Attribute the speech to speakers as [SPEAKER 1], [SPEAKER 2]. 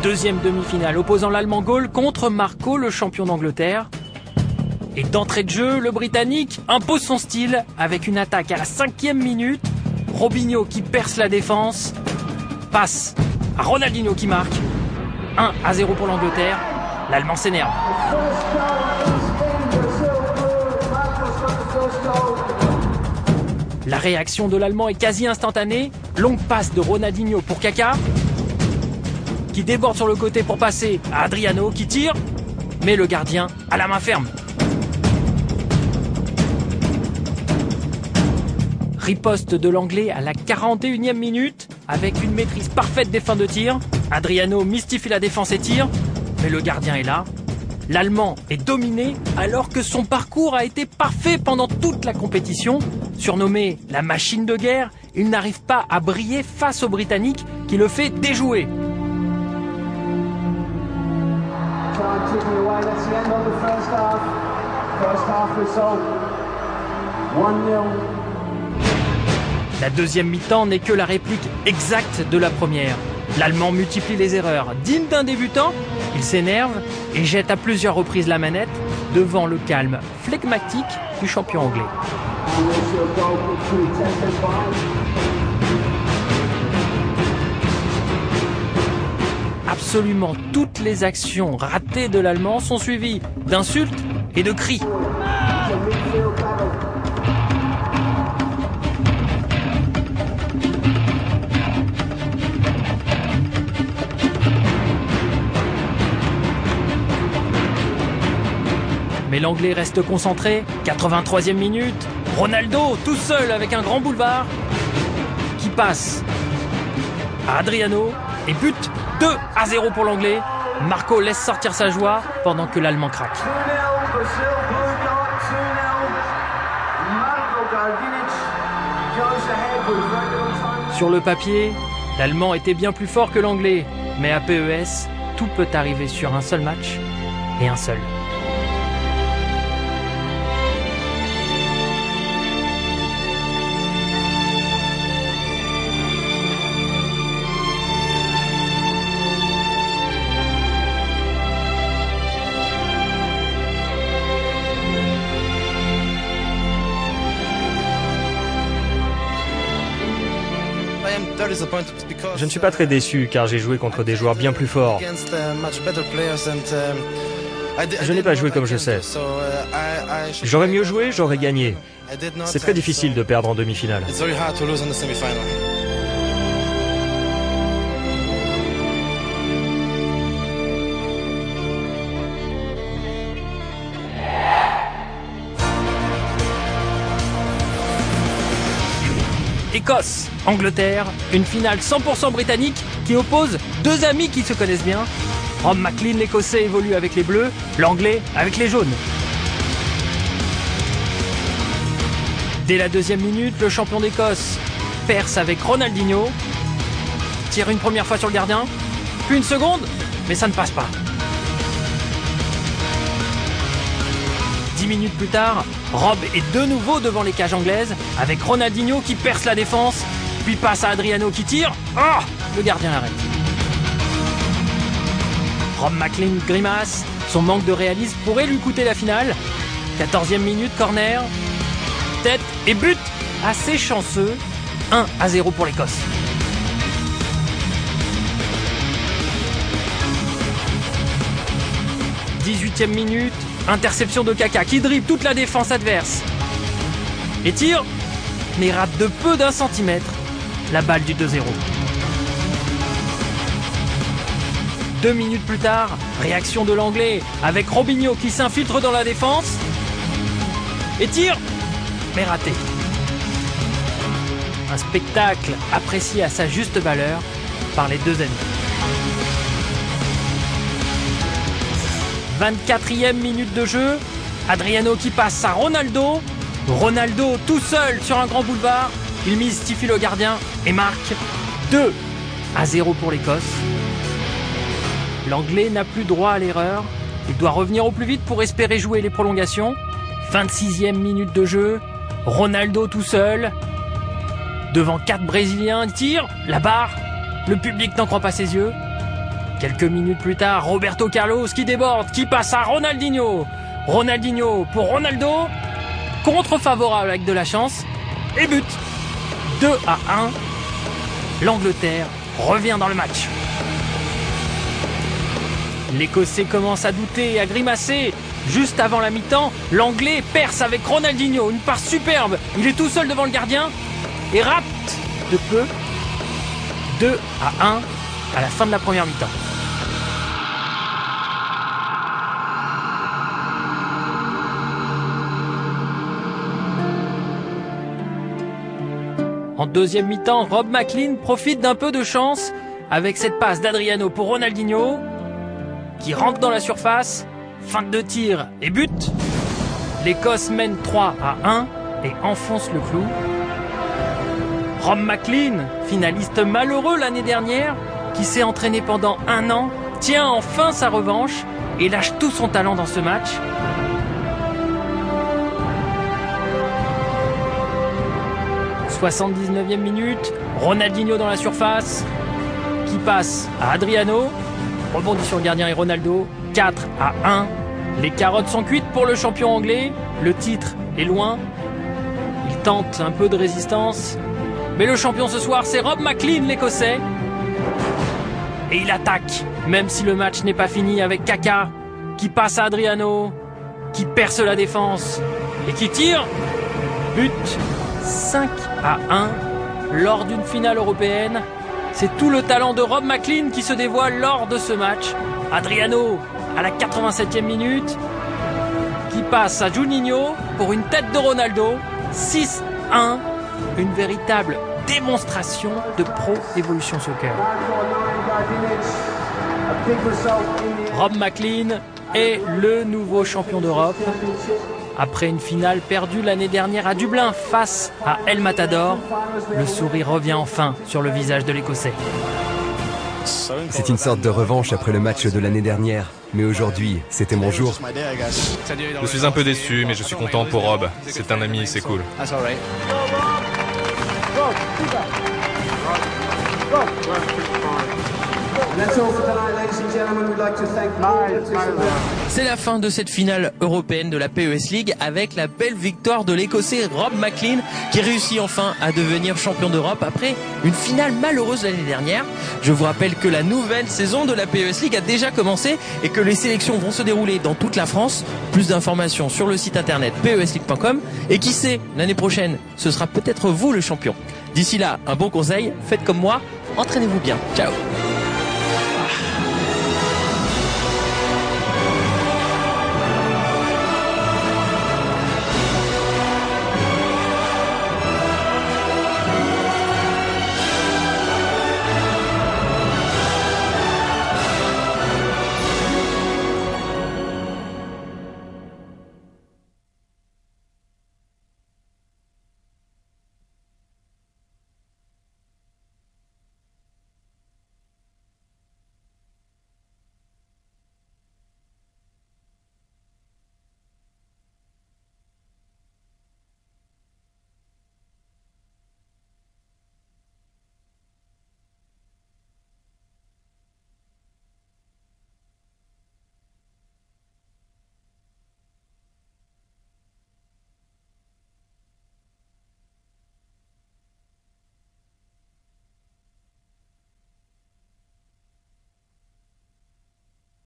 [SPEAKER 1] Deuxième demi-finale opposant l'Allemand Gaulle contre Marco, le champion d'Angleterre. Et d'entrée de jeu, le Britannique impose son style avec une attaque à la 5e minute. Robinho qui perce la défense. Passe à Ronaldinho qui marque. 1-0 pour l'Angleterre. L'Allemand s'énerve. La réaction de l'Allemand est quasi instantanée. Longue passe de Ronaldinho pour Kaka, qui déborde sur le côté pour passer à Adriano, qui tire, mais le gardien a la main ferme. Riposte de l'Anglais à la 41e minute, avec une maîtrise parfaite des fins de tir. Adriano mystifie la défense et tire, mais le gardien est là. L'Allemand est dominé alors que son parcours a été parfait pendant toute la compétition. Surnommé la machine de guerre, il n'arrive pas à briller face aux Britanniques qui le fait déjouer. La deuxième mi-temps n'est que la réplique exacte de la première. L'Allemand multiplie les erreurs. Digne d'un débutant, il s'énerve et jette à plusieurs reprises la manette devant le calme flegmatique du champion anglais. Absolument toutes les actions ratées de l'Allemand sont suivies d'insultes et de cris. Mais l'Anglais reste concentré. 83e minute. Ronaldo tout seul avec un grand boulevard qui passe à Adriano et but. 2-0 pour l'Anglais. Marco laisse sortir sa joie pendant que l'Allemand craque. Sur le papier, l'Allemand était bien plus fort que l'Anglais. Mais à PES, tout peut arriver sur un seul match et un seul.
[SPEAKER 2] Je ne suis pas très déçu car j'ai joué contre des joueurs bien plus forts. Je n'ai pas joué comme je sais. J'aurais mieux joué, j'aurais gagné. C'est très difficile de perdre en demi-finale.
[SPEAKER 1] Écosse, Angleterre, une finale 100% britannique qui oppose deux amis qui se connaissent bien. Rob McLean, l'Écossais, évolue avec les Bleus, l'Anglais avec les Jaunes. Dès la deuxième minute, le champion d'Écosse perce avec Ronaldinho, tire une première fois sur le gardien, puis une seconde, mais ça ne passe pas. 10 minutes plus tard, Rob est de nouveau devant les cages anglaises avec Ronaldinho qui perce la défense, puis passe à Adriano qui tire. Oh, le gardien l'arrête. Rob McLean grimace, son manque de réalisme pourrait lui coûter la finale. 14e minute, corner, tête et but assez chanceux. 1-0 pour l'Écosse. « 18e minute, interception de Kaka qui dribble toute la défense adverse. Et tire, mais rate de peu d'un centimètre la balle du 2-0. 2 minutes plus tard, réaction de l'Anglais avec Robinho qui s'infiltre dans la défense. Et tire, mais raté. Un spectacle apprécié à sa juste valeur par les deux amis. 24e minute de jeu, Adriano qui passe à Ronaldo. Ronaldo tout seul sur un grand boulevard, il mystifie le gardien et marque 2-0 pour l'Écosse. L'Anglais n'a plus droit à l'erreur, il doit revenir au plus vite pour espérer jouer les prolongations. 26e minute de jeu, Ronaldo tout seul, devant 4 Brésiliens, il tire, la barre, le public n'en croit pas ses yeux. Quelques minutes plus tard, Roberto Carlos qui déborde, qui passe à Ronaldinho. Ronaldinho pour Ronaldo, contre-favorable avec de la chance, et but. 2-1. L'Angleterre revient dans le match. L'Écossais commence à douter et à grimacer. Juste avant la mi-temps, l'Anglais perce avec Ronaldinho. Une passe superbe. Il est tout seul devant le gardien et rate de peu. 2-1 à la fin de la première mi-temps. En deuxième mi-temps, Rob McLean profite d'un peu de chance avec cette passe d'Adriano pour Ronaldinho qui rentre dans la surface, feinte de tir et but. L'Écosse mène 3-1 et enfonce le clou. Rob McLean, finaliste malheureux l'année dernière, qui s'est entraîné pendant 1 an, tient enfin sa revanche et lâche tout son talent dans ce match. « 79e minute, Ronaldinho dans la surface, qui passe à Adriano, rebondit sur le gardien et Ronaldo, 4-1. Les carottes sont cuites pour le champion anglais, le titre est loin. Il tente un peu de résistance, mais le champion ce soir c'est Rob McLean l'Écossais. Et il attaque, même si le match n'est pas fini avec Kaka, qui passe à Adriano, qui perce la défense et qui tire. But 5-1 lors d'une finale européenne. C'est tout le talent de Rob McLean qui se dévoile lors de ce match. Adriano à la 87e minute, qui passe à Juninho pour une tête de Ronaldo. 6-1, une véritable démonstration de Pro Evolution Soccer. Rob McLean est le nouveau champion d'Europe. Après une finale perdue l'année dernière à Dublin face à El Matador, le sourire revient enfin sur le visage de l'Écossais.
[SPEAKER 3] C'est une sorte de revanche après le match de l'année dernière. Mais aujourd'hui, c'était mon jour.
[SPEAKER 4] Je suis un peu déçu, mais je suis content pour Rob. C'est un ami, c'est cool.
[SPEAKER 5] C'est la fin de cette finale européenne de la PES League avec la belle victoire de l'Écossais Rob McLean qui réussit enfin à devenir champion d'Europe après une finale malheureuse l'année dernière. Je vous rappelle que la nouvelle saison de la PES League a déjà commencé et que les sélections vont se dérouler dans toute la France. Plus d'informations sur le site internet pesleague.com et qui sait, l'année prochaine, ce sera peut-être vous le champion. D'ici là, un bon conseil, faites comme moi, entraînez-vous bien. Ciao.